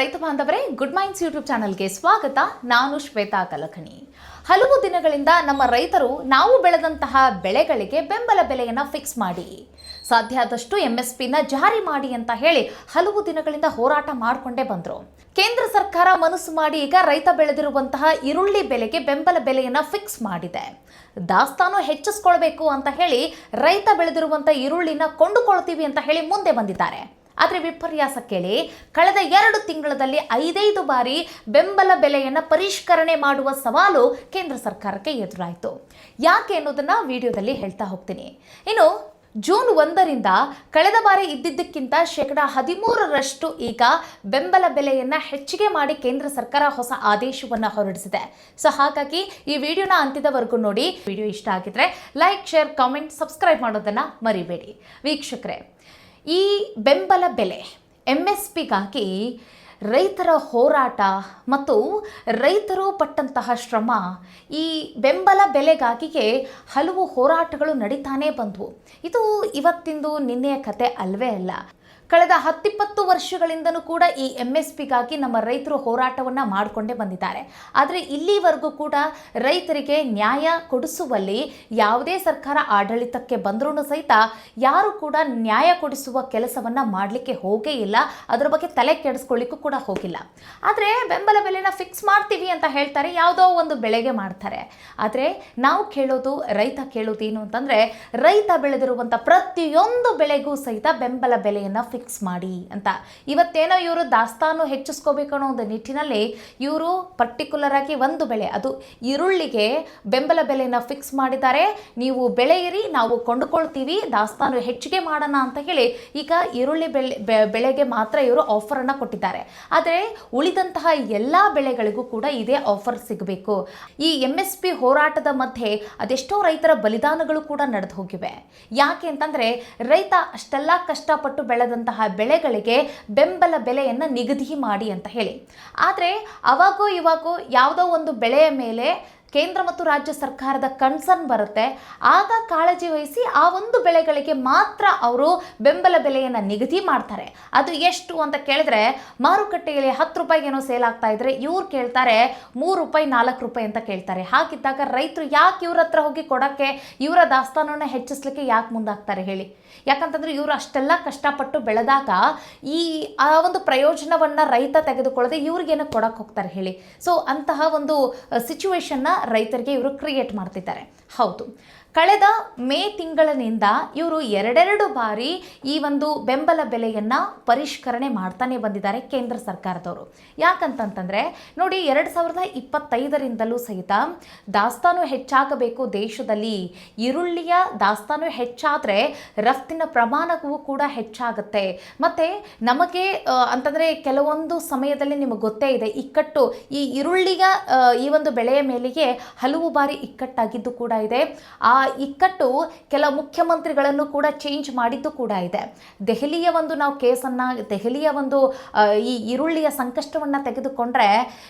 ರೈತ ಬಾಂಧವರೇ, good minds YouTube ಚಾನಲ್ಗೆ ಸ್ವಾಗತ. ನಾನು ಶ್ವೇತಾ ಕಲಕಣಿ. ಹಲವು ದಿನಗಳಿಂದ ನಮ್ಮ ರೈತರು ನಾವು ಬೆಳೆದಂತಹ ಬೆಳೆಗಳಿಗೆ ಬೆಂಬಲ ಬೆಲೆಯನ್ನು ಫಿಕ್ಸ್ ಮಾಡಿ, ಸಾಧ್ಯ ಆದಷ್ಟು MSPನ ಜಾರಿ ಮಾಡಿ ಅಂತ ಹೇಳಿ ಹಲವು ದಿನಗಳಿಂದ ಹೋರಾಟ ಮಾಡಿಕೊಂಡೇ ಬಂದರು. ಕೇಂದ್ರ ಸರ್ಕಾರ ಮನಸ್ಸು ಮಾಡಿ ಈಗ ರೈತ ಬೆಳೆದಿರುವಂತಹ ಈರುಳ್ಳಿ ಬೆಲೆಗೆ ಬೆಂಬಲ ಬೆಲೆಯನ್ನು ಫಿಕ್ಸ್ ಮಾಡಿದೆ. ದಾಸ್ತಾನು ಹೆಚ್ಚಿಸ್ಕೊಳ್ಬೇಕು ಅಂತ ಹೇಳಿ ರೈತ ಬೆಳೆದಿರುವಂತಹ ಈರುಳ್ಳಿನ ಕೊಂಡುಕೊಳ್ತೀವಿ ಅಂತ ಹೇಳಿ ಮುಂದೆ ಬಂದಿದ್ದಾರೆ. ಆದರೆ ವಿಪರ್ಯಾಸ ಕೇಳಿ, ಕಳೆದ 2 ತಿಂಗಳಲ್ಲಿ 5 ಬಾರಿ ಬೆಂಬಲ ಬೆಲೆಯನ್ನು ಪರಿಷ್ಕರಣೆ ಮಾಡುವ ಸವಾಲು ಕೇಂದ್ರ ಸರ್ಕಾರಕ್ಕೆ ಎದುರಾಯಿತು. ಯಾಕೆ ಅನ್ನೋದನ್ನ ವಿಡಿಯೋದಲ್ಲಿ ಹೇಳ್ತಾ ಹೋಗ್ತೀನಿ. ಇನ್ನು ಜೂನ್ 1ರಿಂದ ಕಳೆದ ಬಾರಿ ಇದ್ದಿದ್ದಕ್ಕಿಂತ 13% ಈಗ ಬೆಂಬಲ ಬೆಲೆಯನ್ನು ಹೆಚ್ಚಿಗೆ ಮಾಡಿ ಕೇಂದ್ರ ಸರ್ಕಾರ ಹೊಸ ಆದೇಶವನ್ನು ಹೊರಡಿಸಿದೆ. ಸೊ ಹಾಗಾಗಿ ಈ ವಿಡಿಯೋನ ಅಂತ್ಯದವರೆಗೂ ನೋಡಿ. ವಿಡಿಯೋ ಇಷ್ಟ ಆಗಿದ್ರೆ ಲೈಕ್, ಶೇರ್, ಕಾಮೆಂಟ್, ಸಬ್ಸ್ಕ್ರೈಬ್ ಮಾಡೋದನ್ನು ಮರಿಬೇಡಿ. ವೀಕ್ಷಕರೇ, ಈ ಬೆಂಬಲ ಬೆಲೆ MSPಗಾಗಿ ರೈತರ ಹೋರಾಟ ಮತ್ತು ರೈತರು ಪಟ್ಟಂತಹ ಶ್ರಮ, ಈ ಬೆಂಬಲ ಬೆಲೆಗಾಗಿಯೇ ಹಲವು ಹೋರಾಟಗಳು ನಡೀತಾನೇ ಬಂದವು. ಇದು ಇವತ್ತಿಂದು ನಿನ್ನೆಯ ಕತೆ ಅಲ್ವೇ ಅಲ್ಲ. ಕಳೆದ 10-20 ವರ್ಷಗಳಿಂದನೂ ಕೂಡ ಈ MSPಗಾಗಿ ನಮ್ಮ ರೈತರು ಹೋರಾಟವನ್ನು ಮಾಡಿಕೊಂಡೇ ಬಂದಿದ್ದಾರೆ. ಆದರೆ ಇಲ್ಲಿವರೆಗೂ ಕೂಡ ರೈತರಿಗೆ ನ್ಯಾಯ ಕೊಡಿಸುವಲ್ಲಿ ಯಾವುದೇ ಸರ್ಕಾರ ಆಡಳಿತಕ್ಕೆ ಬಂದರೂ ಸಹಿತ ಯಾರು ಕೂಡ ನ್ಯಾಯ ಕೊಡಿಸುವ ಕೆಲಸವನ್ನು ಮಾಡಲಿಕ್ಕೆ ಹೋಗೇ ಇಲ್ಲ. ಅದರ ಬಗ್ಗೆ ತಲೆ ಕೆಡಿಸ್ಕೊಳ್ಳಿಕ್ಕೂ ಕೂಡ ಹೋಗಿಲ್ಲ. ಆದರೆ ಬೆಂಬಲ ಬೆಲೆನ ಫಿಕ್ಸ್ ಮಾಡ್ತೀವಿ ಅಂತ ಹೇಳ್ತಾರೆ, ಯಾವುದೋ ಒಂದು ಬೆಳೆಗೆ ಮಾಡ್ತಾರೆ. ಆದರೆ ನಾವು ಕೇಳೋದು, ರೈತ ಕೇಳೋದು ಏನು ಅಂತಂದರೆ, ರೈತ ಬೆಳೆದಿರುವಂಥ ಪ್ರತಿಯೊಂದು ಬೆಳೆಗೂ ಸಹಿತ ಬೆಂಬಲ ಬೆಲೆಯನ್ನು ಫಿಕ್ಸ್ ಮಾಡಿ ಅಂತ. ಇವತ್ತೇನೋ ಇವರು ದಾಸ್ತಾನು ಹೆಚ್ಚಿಸ್ಕೋಬೇಕು ಅನ್ನೋ ಒಂದು ನಿಟ್ಟಿನಲ್ಲಿ ಇವರು ಪರ್ಟಿಕ್ಯುಲರ್ ಆಗಿ ಒಂದು ಬೆಳೆ, ಅದು ಈರುಳ್ಳಿಗೆ ಬೆಂಬಲ ಬೆಲೆಯನ್ನು ಫಿಕ್ಸ್ ಮಾಡಿದ್ದಾರೆ. ನೀವು ಬೆಳೆಯಿರಿ, ನಾವು ಕೊಂಡುಕೊಳ್ತೀವಿ, ದಾಸ್ತಾನು ಹೆಚ್ಚಿಗೆ ಮಾಡೋಣ ಅಂತ ಹೇಳಿ ಈಗ ಈರುಳ್ಳಿ ಬೆಳೆಗೆ ಮಾತ್ರ ಇವರು ಆಫರನ್ನು ಕೊಟ್ಟಿದ್ದಾರೆ. ಆದರೆ ಉಳಿದಂತಹ ಎಲ್ಲ ಬೆಳೆಗಳಿಗೂ ಕೂಡ ಇದೇ ಆಫರ್ ಸಿಗಬೇಕು. ಈ MSP ಹೋರಾಟದ ಮಧ್ಯೆ ಅದೆಷ್ಟೋ ರೈತರ ಬಲಿದಾನಗಳು ಕೂಡ ನಡೆದು ಹೋಗಿವೆ. ಯಾಕೆ ಅಂತಂದರೆ, ರೈತ ಅಷ್ಟೆಲ್ಲ ಕಷ್ಟಪಟ್ಟು ಬೆಳೆದಂತಹ ಬೆಳೆಗಳಿಗೆ ಬೆಂಬಲ ಬೆಲೆಯನ್ನು ನಿಗದಿ ಮಾಡಿ ಅಂತ ಹೇಳಿ. ಆದರೆ ಅವಾಗೋ ಇವಾಗೋ ಯಾವುದೋ ಒಂದು ಬೆಳೆಯ ಮೇಲೆ ಕೇಂದ್ರ ಮತ್ತು ರಾಜ್ಯ ಸರ್ಕಾರದ ಕನ್ಸರ್ನ್ ಬರುತ್ತೆ. ಆಗ ಕಾಳಜಿ ವಹಿಸಿ ಆ ಒಂದು ಬೆಳೆಗಳಿಗೆ ಮಾತ್ರ ಅವರು ಬೆಂಬಲ ಬೆಲೆಯನ್ನು ನಿಗದಿ ಮಾಡ್ತಾರೆ. ಅದು ಎಷ್ಟು ಅಂತ ಕೇಳಿದ್ರೆ, ಮಾರುಕಟ್ಟೆಯಲ್ಲಿ 10 ರೂಪಾಯಿಗೇನೋ ಸೇಲ್ ಆಗ್ತಾ ಇದ್ರೆ ಇವ್ರು ಕೇಳ್ತಾರೆ 3 ರೂಪಾಯಿ 4 ರೂಪಾಯಿ ಅಂತ ಕೇಳ್ತಾರೆ. ಹಾಗಿದ್ದಾಗ ರೈತರು ಯಾಕೆ ಇವ್ರ ಹತ್ರ ಹೋಗಿ ಕೊಡೋಕ್ಕೆ, ಇವರ ದಾಸ್ತಾನನ್ನು ಹೆಚ್ಚಿಸ್ಲಿಕ್ಕೆ ಯಾಕೆ ಮುಂದಾಗ್ತಾರೆ ಹೇಳಿ? ಯಾಕಂತಂದ್ರೆ ಇವರು ಅಷ್ಟೆಲ್ಲ ಕಷ್ಟಪಟ್ಟು ಬೆಳೆದಾಗ ಆ ಒಂದು ಪ್ರಯೋಜನವನ್ನು ರೈತ ತೆಗೆದುಕೊಳ್ಳದೆ ಇವ್ರಿಗೇನೋ ಕೊಡಕ್ಕೆ ಹೋಗ್ತಾರೆ ಹೇಳಿ? ಸೊ ಅಂತಹ ಒಂದು ಸಿಚುವೇಶನ್ನ ರೈತರಿಗೆ ಇವರು ಕ್ರಿಯೇಟ್ ಮಾಡ್ತಿದ್ದಾರೆ. ಹೌದು, ಕಳೆದ ಮೇ ತಿಂಗಳಿನಿಂದ ಇವರು 2 ಬಾರಿ ಈ ಒಂದು ಬೆಂಬಲ ಬೆಲೆಯನ್ನು ಪರಿಷ್ಕರಣೆ ಮಾಡ್ತಾನೆ ಬಂದಿದ್ದಾರೆ ಕೇಂದ್ರ ಸರ್ಕಾರದವರು. ಯಾಕಂತಂತಂದರೆ ನೋಡಿ, 2025ರಿಂದಲೂ ಸಹಿತ ದಾಸ್ತಾನು ಹೆಚ್ಚಾಗಬೇಕು ದೇಶದಲ್ಲಿ. ಈರುಳ್ಳಿಯ ದಾಸ್ತಾನು ಹೆಚ್ಚಾದರೆ ರಫ್ತಿನ ಪ್ರಮಾಣವೂ ಕೂಡ ಹೆಚ್ಚಾಗುತ್ತೆ. ಮತ್ತು ನಮಗೆ ಅಂತಂದರೆ ಕೆಲವೊಂದು ಸಮಯದಲ್ಲಿ ನಿಮಗೆ ಗೊತ್ತೇ ಇದೆ, ಇಕ್ಕಟ್ಟು, ಈ ಈರುಳ್ಳಿಯ ಈ ಒಂದು ಬೆಳೆಯ ಮೇಲೆಗೆ ಹಲವು ಬಾರಿ ಇಕ್ಕಟ್ಟಾಗಿದ್ದು ಕೂಡ ಇದೆ. ಆ ಇಕ್ಕಟ್ಟು ಕೆಲ ಮುಖ್ಯಮಂತ್ರಿಗಳನ್ನು ಕೂಡ ಚೇಂಜ್ ಮಾಡಿದ್ದು ಕೂಡ ಇದೆ. ದೆಹಲಿಯ ಒಂದು ನಾವು ಕೇಸನ್ನು, ದೆಹಲಿಯ ಒಂದು ಈ ಈರುಳ್ಳಿಯ ಸಂಕಷ್ಟವನ್ನು ತೆಗೆದುಕೊಂಡ್ರೆ,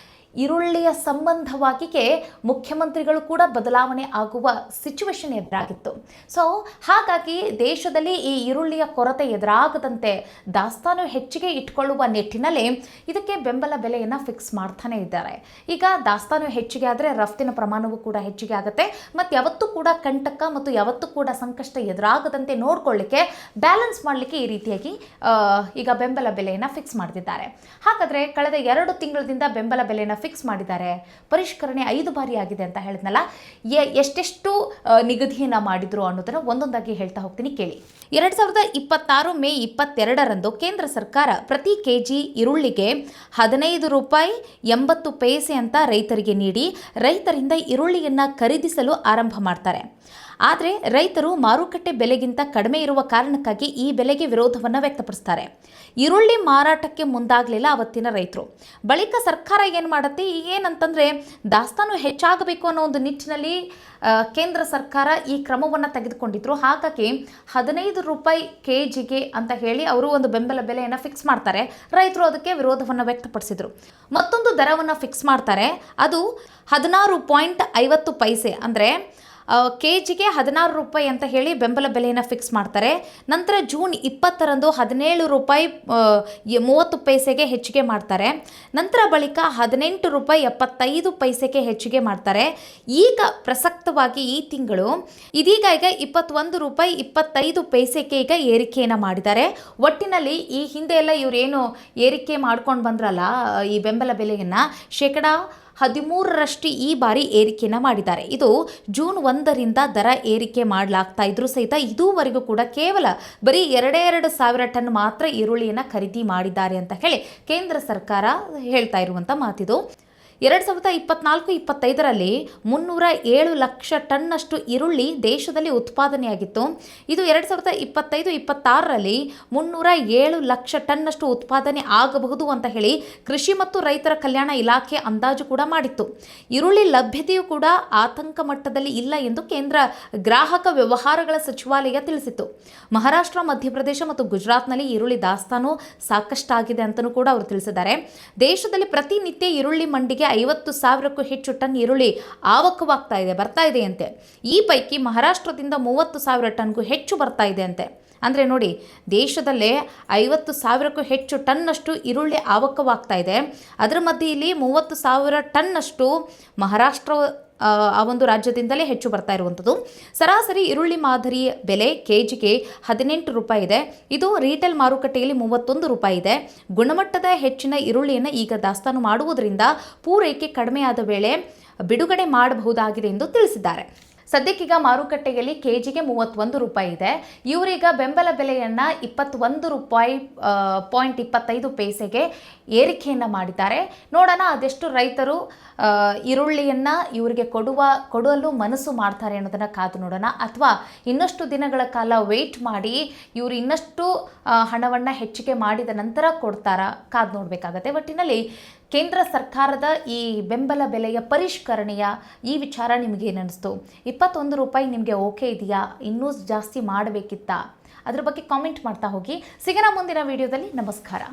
ಈರುಳ್ಳಿಯ ಸಂಬಂಧವಾಗಿಯೇ ಮುಖ್ಯಮಂತ್ರಿಗಳು ಕೂಡ ಬದಲಾವಣೆ ಆಗುವ ಸಿಚುವೇಶನ್ ಎದುರಾಗಿತ್ತು. ಸೊ ಹಾಗಾಗಿ ದೇಶದಲ್ಲಿ ಈ ಈರುಳ್ಳಿಯ ಕೊರತೆ ಎದುರಾಗದಂತೆ ದಾಸ್ತಾನು ಹೆಚ್ಚಿಗೆ ಇಟ್ಕೊಳ್ಳುವ ನಿಟ್ಟಿನಲ್ಲಿ ಇದಕ್ಕೆ ಬೆಂಬಲ ಬೆಲೆಯನ್ನು ಫಿಕ್ಸ್ ಮಾಡ್ತಾನೆ ಇದ್ದಾರೆ. ಈಗ ದಾಸ್ತಾನು ಹೆಚ್ಚಿಗೆ ಆದರೆ ರಫ್ತಿನ ಪ್ರಮಾಣವೂ ಕೂಡ ಹೆಚ್ಚಿಗೆ ಆಗುತ್ತೆ. ಮತ್ತು ಯಾವತ್ತೂ ಕೂಡ ಕಂಟಕ ಮತ್ತು ಯಾವತ್ತೂ ಕೂಡ ಸಂಕಷ್ಟ ಎದುರಾಗದಂತೆ ನೋಡ್ಕೊಳ್ಳಿಕ್ಕೆ, ಬ್ಯಾಲೆನ್ಸ್ ಮಾಡಲಿಕ್ಕೆ ಈ ರೀತಿಯಾಗಿ ಈಗ ಬೆಂಬಲ ಬೆಲೆಯನ್ನು ಫಿಕ್ಸ್ ಮಾಡ್ತಿದ್ದಾರೆ. ಹಾಗಾದರೆ ಕಳೆದ 2 ತಿಂಗಳಿಂದ ಬೆಂಬಲ ಬೆಲೆಯನ್ನು ಫಿಕ್ಸ್ ಮಾಡಿದ್ದಾರೆ. ಪರಿಷ್ಕರಣೆ 5 ಬಾರಿ ಆಗಿದೆ ಅಂತ ಹೇಳಿದ್ನಲ್ಲ, ಎಷ್ಟೆಷ್ಟು ನಿಗದಿಯನ್ನು ಮಾಡಿದ್ರು ಅನ್ನೋದನ್ನು ಒಂದೊಂದಾಗಿ ಹೇಳ್ತಾ ಹೋಗ್ತೀನಿ, ಕೇಳಿ. 2026 ಮೇ 22ರಂದು ಕೇಂದ್ರ ಸರ್ಕಾರ ಪ್ರತಿ ಕೆಜಿ ಈರುಳ್ಳಿಗೆ 15 ರೂಪಾಯಿ 80 ಪೈಸೆ ಅಂತ ರೈತರಿಗೆ ನೀಡಿ ರೈತರಿಂದ ಈರುಳ್ಳಿಯನ್ನು ಖರೀದಿಸಲು ಆರಂಭ ಮಾಡ್ತಾರೆ. ಆದರೆ ರೈತರು ಮಾರುಕಟ್ಟೆ ಬೆಲೆಗಿಂತ ಕಡಿಮೆ ಇರುವ ಕಾರಣಕ್ಕಾಗಿ ಈ ಬೆಲೆಗೆ ವಿರೋಧವನ್ನು ವ್ಯಕ್ತಪಡಿಸ್ತಾರೆ. ಈರುಳ್ಳಿ ಮಾರಾಟಕ್ಕೆ ಮುಂದಾಗಲಿಲ್ಲ ಅವತ್ತಿನ ರೈತರು. ಬಳಿಕ ಸರ್ಕಾರ ಏನು ಮಾಡುತ್ತೆ, ಏನಂತಂದರೆ ದಾಸ್ತಾನು ಹೆಚ್ಚಾಗಬೇಕು ಅನ್ನೋ ಒಂದು ನಿಟ್ಟಿನಲ್ಲಿ ಕೇಂದ್ರ ಸರ್ಕಾರ ಈ ಕ್ರಮವನ್ನು ತೆಗೆದುಕೊಂಡಿದ್ರು. ಹಾಗಾಗಿ 15 ರೂಪಾಯಿ ಕೆಜಿಗೆ ಅಂತ ಹೇಳಿ ಅವರು ಒಂದು ಬೆಂಬಲ ಬೆಲೆಯನ್ನು ಫಿಕ್ಸ್ ಮಾಡ್ತಾರೆ. ರೈತರು ಅದಕ್ಕೆ ವಿರೋಧವನ್ನು ವ್ಯಕ್ತಪಡಿಸಿದರು. ಮತ್ತೊಂದು ದರವನ್ನು ಫಿಕ್ಸ್ ಮಾಡ್ತಾರೆ, ಅದು 16.50 ಪೈಸೆ, ಅಂದರೆ ಕೆ ಜಿಗೆ 16 ರೂಪಾಯಿ ಅಂತ ಹೇಳಿ ಬೆಂಬಲ ಬೆಲೆಯನ್ನು ಫಿಕ್ಸ್ ಮಾಡ್ತಾರೆ. ನಂತರ ಜೂನ್ 20ರಂದು 17 ರೂಪಾಯಿ 30 ಪೈಸೆಗೆ ಹೆಚ್ಚಿಗೆ ಮಾಡ್ತಾರೆ. ನಂತರ ಬಳಿಕ 18 ರೂಪಾಯಿ 75 ಪೈಸೆಗೆ ಹೆಚ್ಚಿಗೆ ಮಾಡ್ತಾರೆ. ಈಗ ಪ್ರಸಕ್ತವಾಗಿ ಈ ತಿಂಗಳು ಇದೀಗ 21 ರೂಪಾಯಿ 25 ಪೈಸೆಗೆ ಈಗ ಏರಿಕೆಯನ್ನು ಮಾಡಿದ್ದಾರೆ. ಒಟ್ಟಿನಲ್ಲಿ ಈ ಹಿಂದೆ ಎಲ್ಲ ಇವರೇನು ಏರಿಕೆ ಮಾಡ್ಕೊಂಡು ಬಂದ್ರಲ್ಲ ಈ ಬೆಂಬಲ ಬೆಲೆಯನ್ನು 13% ಈ ಬಾರಿ ಏರಿಕೆಯನ್ನು ಮಾಡಿದ್ದಾರೆ. ಇದು ಜೂನ್ 1ರಿಂದ ದರ ಏರಿಕೆ ಮಾಡಲಾಗ್ತಾ ಇದ್ರೂ ಸಹಿತ ಇದುವರೆಗೂ ಕೂಡ ಕೇವಲ ಬರೀ 2,000 ಟನ್ ಮಾತ್ರ ಈರುಳ್ಳಿಯನ್ನು ಖರೀದಿ ಮಾಡಿದ್ದಾರೆ ಅಂತ ಹೇಳಿ ಕೇಂದ್ರ ಸರ್ಕಾರ ಹೇಳ್ತಾ ಇರುವಂಥ ಮಾತಿದು. 2024-25ರಲ್ಲಿ 307 ಲಕ್ಷ ಟನ್ನಷ್ಟು ಈರುಳ್ಳಿ ದೇಶದಲ್ಲಿ ಉತ್ಪಾದನೆಯಾಗಿತ್ತು. ಇದು 2025-26ರಲ್ಲಿ 307 ಲಕ್ಷ ಟನ್ನಷ್ಟು ಉತ್ಪಾದನೆ ಆಗಬಹುದು ಅಂತ ಹೇಳಿ ಕೃಷಿ ಮತ್ತು ರೈತರ ಕಲ್ಯಾಣ ಇಲಾಖೆ ಅಂದಾಜು ಕೂಡ ಮಾಡಿತ್ತು. ಈರುಳ್ಳಿ ಲಭ್ಯತೆಯೂ ಕೂಡ ಆತಂಕ ಮಟ್ಟದಲ್ಲಿ ಇಲ್ಲ ಎಂದು ಕೇಂದ್ರ ಗ್ರಾಹಕ ವ್ಯವಹಾರಗಳ ಸಚಿವಾಲಯ ತಿಳಿಸಿತ್ತು. ಮಹಾರಾಷ್ಟ್ರ, ಮಧ್ಯಪ್ರದೇಶ ಮತ್ತು ಗುಜರಾತ್ನಲ್ಲಿ ಈರುಳ್ಳಿ ದಾಸ್ತಾನು ಸಾಕಷ್ಟಾಗಿದೆ ಅಂತಲೂ ಕೂಡ ಅವರು ತಿಳಿಸಿದ್ದಾರೆ. ದೇಶದಲ್ಲಿ ಪ್ರತಿನಿತ್ಯ ಈರುಳ್ಳಿ ಮಂಡಿಗೆ 50,000ಕ್ಕೂ ಹೆಚ್ಚು ಟನ್ ಈರುಳ್ಳಿ ಬರ್ತಾ ಇದೆ ಅಂತೆ. ಈ ಪೈಕಿ ಮಹಾರಾಷ್ಟ್ರದಿಂದ 30,000 ಟನ್ಗೂ ಹೆಚ್ಚು ಬರ್ತಾ ಇದೆ ಅಂತೆ. ಅಂದರೆ ನೋಡಿ, ದೇಶದಲ್ಲೇ 50,000ಕ್ಕೂ ಹೆಚ್ಚು ಟನ್ನಷ್ಟು ಈರುಳ್ಳಿ ಆವಕವಾಗ್ತಾ ಇದೆ. ಅದರ ಮಧ್ಯೆ ಇಲ್ಲಿ 30,000 ಟನ್ನಷ್ಟು ಮಹಾರಾಷ್ಟ್ರ ಆ ಒಂದು ರಾಜ್ಯದಿಂದಲೇ ಹೆಚ್ಚು ಬರ್ತಾ ಇರುವಂಥದ್ದು. ಸರಾಸರಿ ಈರುಳ್ಳಿ ಮಾದರಿ ಬೆಲೆ ಕೆಜಿಗೆ 18 ರೂಪಾಯಿ ಇದೆ. ಇದು ರೀಟೇಲ್ ಮಾರುಕಟ್ಟೆಯಲ್ಲಿ 31 ರೂಪಾಯಿ ಇದೆ. ಗುಣಮಟ್ಟದ ಹೆಚ್ಚಿನ ಈರುಳ್ಳಿಯನ್ನು ಈಗ ದಾಸ್ತಾನು ಮಾಡುವುದರಿಂದ ಪೂರೈಕೆ ಕಡಿಮೆಯಾದ ವೇಳೆ ಬಿಡುಗಡೆ ಮಾಡಬಹುದಾಗಿದೆ ಎಂದು ತಿಳಿಸಿದ್ದಾರೆ. ಸದ್ಯಕ್ಕೀಗ ಮಾರುಕಟ್ಟೆಯಲ್ಲಿ ಕೆಜಿಗೆ 31 ರೂಪಾಯಿ ಇದೆ. ಇವರೀಗ ಬೆಂಬಲ ಬೆಲೆಯನ್ನು 21 ರೂಪಾಯಿ 25 ಪೈಸೆಗೆ ಏರಿಕೆಯನ್ನು ಮಾಡಿದ್ದಾರೆ. ನೋಡೋಣ ಅದೆಷ್ಟು ರೈತರು ಈರುಳ್ಳಿಯನ್ನು ಇವರಿಗೆ ಕೊಡಲು ಮನಸ್ಸು ಮಾಡ್ತಾರೆ ಅನ್ನೋದನ್ನು ಕಾದು ನೋಡೋಣ. ಅಥವಾ ಇನ್ನಷ್ಟು ದಿನಗಳ ಕಾಲ ವೆಯ್ಟ್ ಮಾಡಿ ಇವರು ಇನ್ನಷ್ಟು ಹಣವನ್ನು ಹೆಚ್ಚಿಗೆ ಮಾಡಿದ ನಂತರ ಕೊಡ್ತಾರಾ, ಕಾದು ನೋಡಬೇಕಾಗತ್ತೆ. ಒಟ್ಟಿನಲ್ಲಿ ಕೇಂದ್ರ ಸರ್ಕಾರದ ಈ ಬೆಂಬಲ ಬೆಲೆಯ ಪರಿಷ್ಕರಣೆಯ ಈ ವಿಚಾರ ನಿಮಗೇನಿಸ್ತು? 21 ರೂಪಾಯಿ ನಿಮಗೆ ಓಕೆ ಇದೆಯಾ? ಇನ್ನೂ ಜಾಸ್ತಿ ಮಾಡಬೇಕಿತ್ತಾ? ಅದ್ರ ಬಗ್ಗೆ ಕಾಮೆಂಟ್ ಮಾಡ್ತಾ ಹೋಗಿ. ಸಿಗೋಣ ಮುಂದಿನ ವಿಡಿಯೋದಲ್ಲಿ. ನಮಸ್ಕಾರ.